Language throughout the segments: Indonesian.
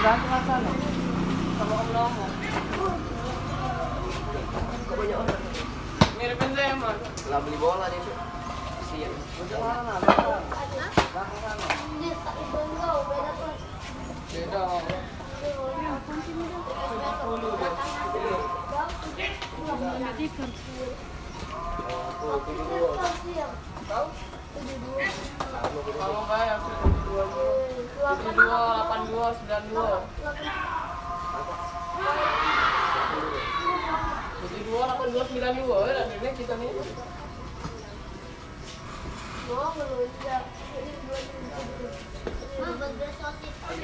Berangkat sana. Sama Om Lomo. Banyak orang. Miripin saya emang. Lah beli bola dia. Sian. Udah mana? Berangkat sana. Beda. Kamu bayar 72, 82, 92. 72, 82, 92 ya ini kita nih.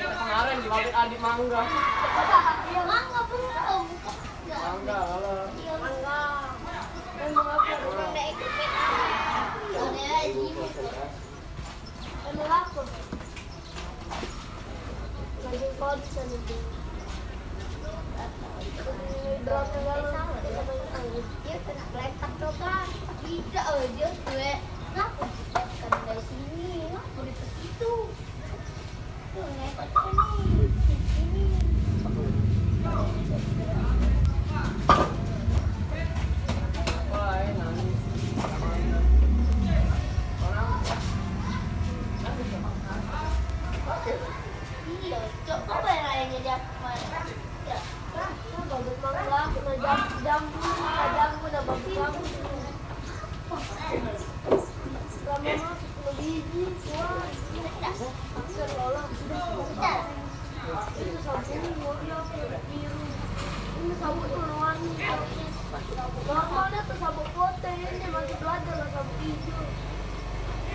Kemarin di Wabit Adik Mangga. Mangga lah. Wah, nangis. Normalnya tuh sabuk putih, ini masih belajar lah sabuk hijau,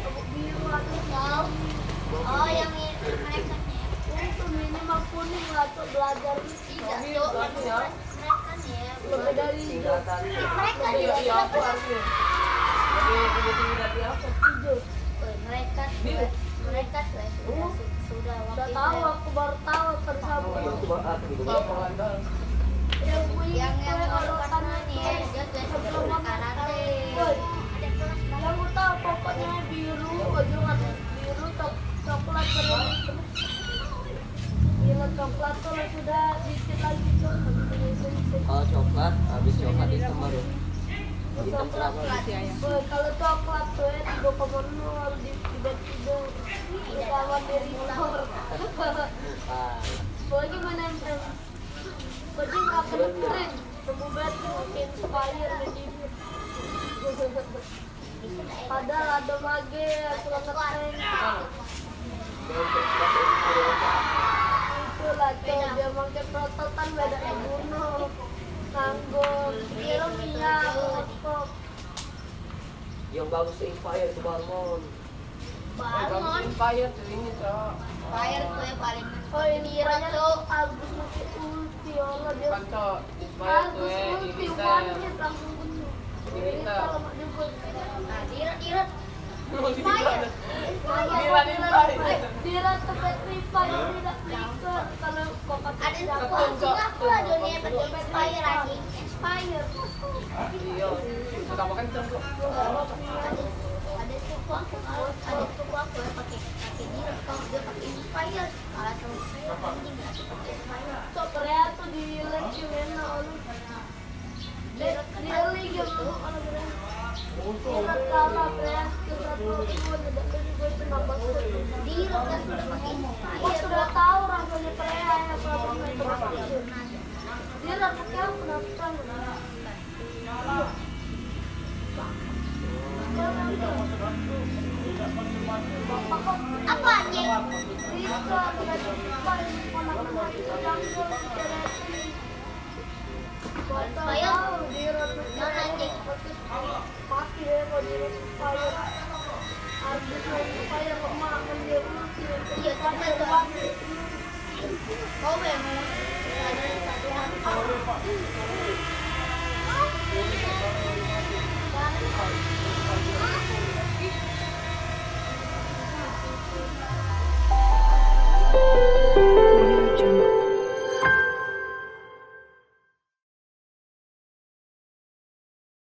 sabuk biru atau Oh, yang mereka itu minimal kuning lah tuh belajar tidak Ini tuh berarti ya. mereka ya. lebih dari hijau. Mereka Iya, juga iya apa artinya? Lebih tinggi dari apa? Hijau. mereka mereka sudah Udah tahu, aku baru tahu tersabuk Itu apa gitu. Apa bandel? yang kuning yang kalau baru tanah ya dia sudah karate. yang aku tahu pokoknya biru, ujungan biru, coklat terus bila coklat tuh sudah dikit lagi tuh Oh coklat, habis coklat itu baru. coklat kalau coklat tuh ya 3,0 di bed tidur sama dari motor Ah, pokoknya menempel pokoknya nggak akan keren temu bed mungkin supaya di padahal ada mage aku ngeteng itulah tuh dia pakai prototan beda bunuh nanggung biru minyak otot yang bagus tuh Inspire itu bangun. Bangun Inspire tuh ini, Cok. fire tuh yang paling oh ini kiranya tuh Agus Multi ulti Allah dia Kan, Cok. Inspire tuh Agus ya, Multi ini one hit langsung bunuh ini kalau mau jemput nah irat Dira tempat riva yang tidak flicker kalau kokat ada aku lah dunia pakai fire lagi Inspire Iya. Sudah makan kenceng, Cok. ada suku aku yang pakai irat kalau dia pakai fire kalah sama saya mending aku pakai fire so Korea tuh di lecture enak olu dia lagi kalau Dira kalah Korea kita tuh ada gue itu nambah irat kan sudah pakai Aku sudah tahu rasanya Korea ya kalau itu pakai Dira pakai aku kenapa apa anjing Rika, iya sampai tuh kau memang ada satu